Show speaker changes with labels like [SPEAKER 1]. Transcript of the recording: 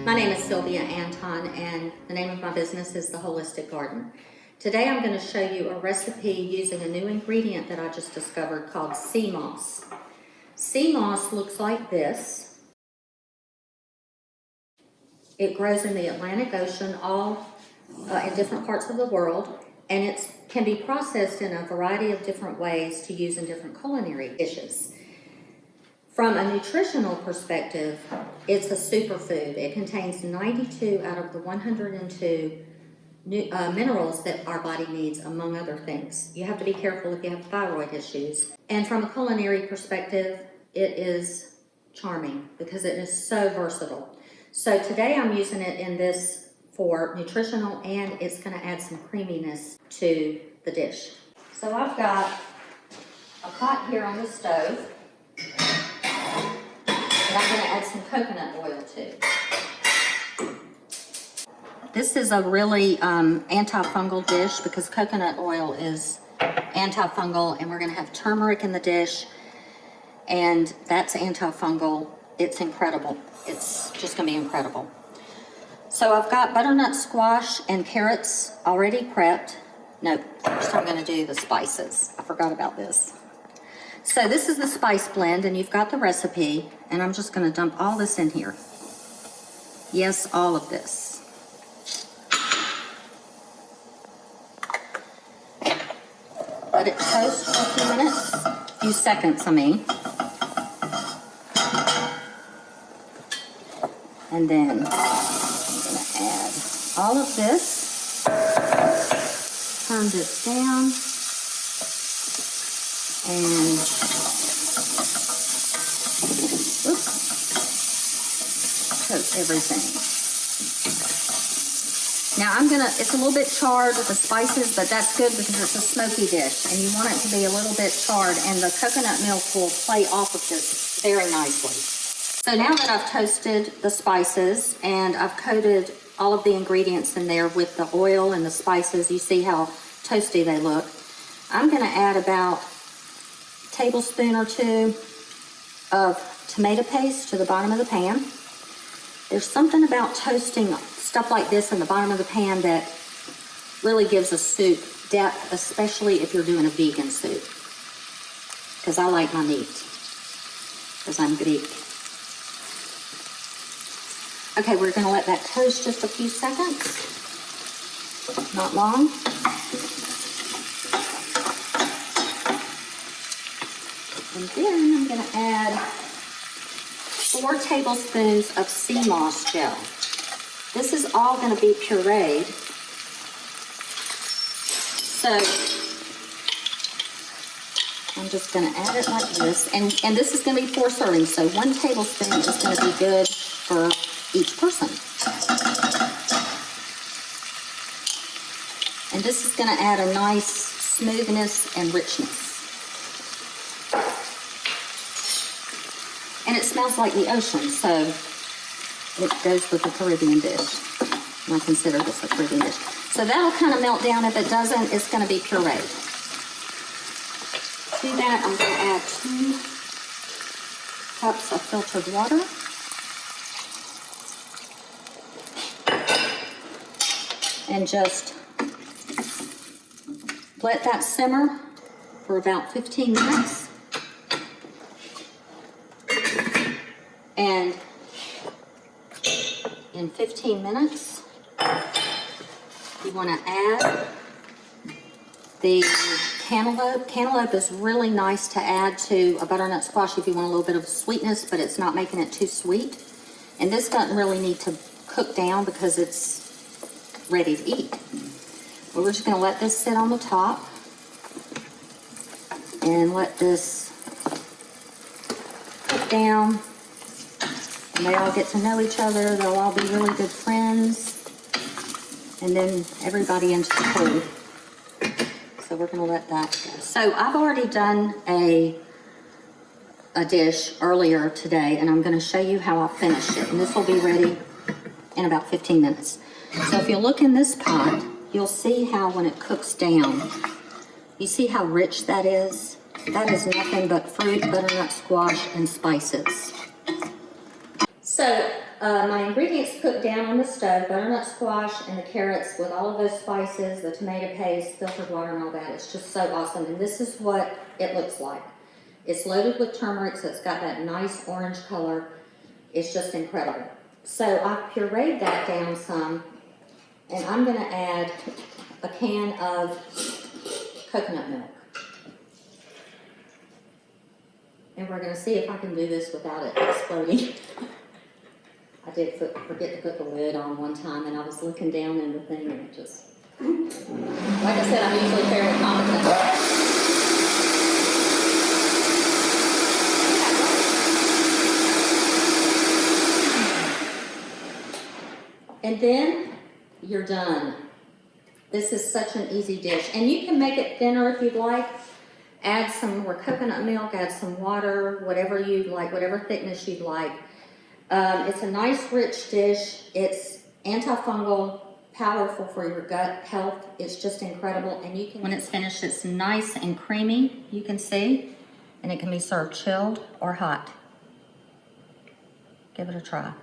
[SPEAKER 1] My name is Sylvia Anton, and the name of my business is The Holistic Garden. Today I'm going to show you a recipe using a new ingredient that I just discovered called sea moss. Sea moss looks like this. It grows in the Atlantic Ocean, all in different parts of the world, and it can be processed in a variety of different ways to use in different culinary dishes. From a nutritional perspective, it's a superfood. It contains 92 out of the 102 minerals that our body needs, among other things. You have to be careful if you have thyroid issues. And from a culinary perspective, it is charming because it is so versatile. So today I'm using it in this for nutritional, and it's going to add some creaminess to the dish. So I've got a pot here on the stove. And I'm going to add some coconut oil too. This is a really antifungal dish because coconut oil is antifungal, and we're going to have turmeric in the dish, and that's antifungal. It's incredible. It's just going to be incredible. So I've got butternut squash and carrots already prepped. No, first I'm going to do the spices. I forgot about this. So this is the spice blend, and you've got the recipe, and I'm just going to dump all this in here. Yes, all of this. Let it toast for a few minutes, a few seconds, I mean. And then I'm going to add all of this. Turn this down. And coat everything. Now it's a little bit charred with the spices, but that's good because it's a smoky dish and you want it to be a little bit charred, and the coconut milk will play off of this very nicely. So now that I've toasted the spices and I've coated all of the ingredients in there with the oil and the spices, you see how toasty they look. I'm going to add about tablespoon or two of tomato paste to the bottom of the pan. There's something about toasting stuff like this in the bottom of the pan that really gives a soup depth, especially if you're doing a vegan soup, because I like my meat, because I'm Greek. Okay, we're going to let that toast just a few seconds, not long. And then I'm going to add 4 tablespoons of sea moss gel. This is all going to be pureed. So I'm just going to add it like this. And this is going to be 4 servings. So 1 tablespoon is going to be good for each person. And this is going to add a nice smoothness and richness. And it smells like the ocean, so it goes with the Caribbean dish. And I consider this a Caribbean dish. So that'll kind of melt down. If it doesn't, it's going to be pureed. To that, I'm going to add 2 cups of filtered water. And just let that simmer for about 15 minutes. And in 15 minutes, you want to add the cantaloupe. Cantaloupe is really nice to add to a butternut squash if you want a little bit of sweetness, but it's not making it too sweet. And this doesn't really need to cook down because it's ready to eat. But we're just going to let this sit on the top and let this cook down. And they all get to know each other. They'll all be really good friends. And then everybody into the pool. So we're going to let that go. So I've already done a dish earlier today, and I'm going to show you how I finished it. And this will be ready in about 15 minutes. So if you look in this pot, you'll see how when it cooks down, you see how rich that is? That is nothing but fruit, butternut squash, and spices. So My ingredients cooked down on the stove, butternut squash and the carrots with all of those spices, the tomato paste, filtered water and all that. It's just so awesome. And this is what it looks like. It's loaded with turmeric, so it's got that nice orange color. It's just incredible. So I've pureed that down some, and I'm gonna add a can of coconut milk. And we're gonna see if I can do this without it exploding. I did forget to put the lid on one time, and I was looking down in the thing, and it just, like I said, I'm usually fairly competent. And then you're done. This is such an easy dish, and you can make it thinner if you'd like. Add some more coconut milk, add some water, whatever you'd like, whatever thickness you'd like. It's a nice, rich dish. It's antifungal, powerful for your gut health. It's just incredible. And you can, when it's finished, it's nice and creamy, you can see. And it can be served chilled or hot. Give it a try.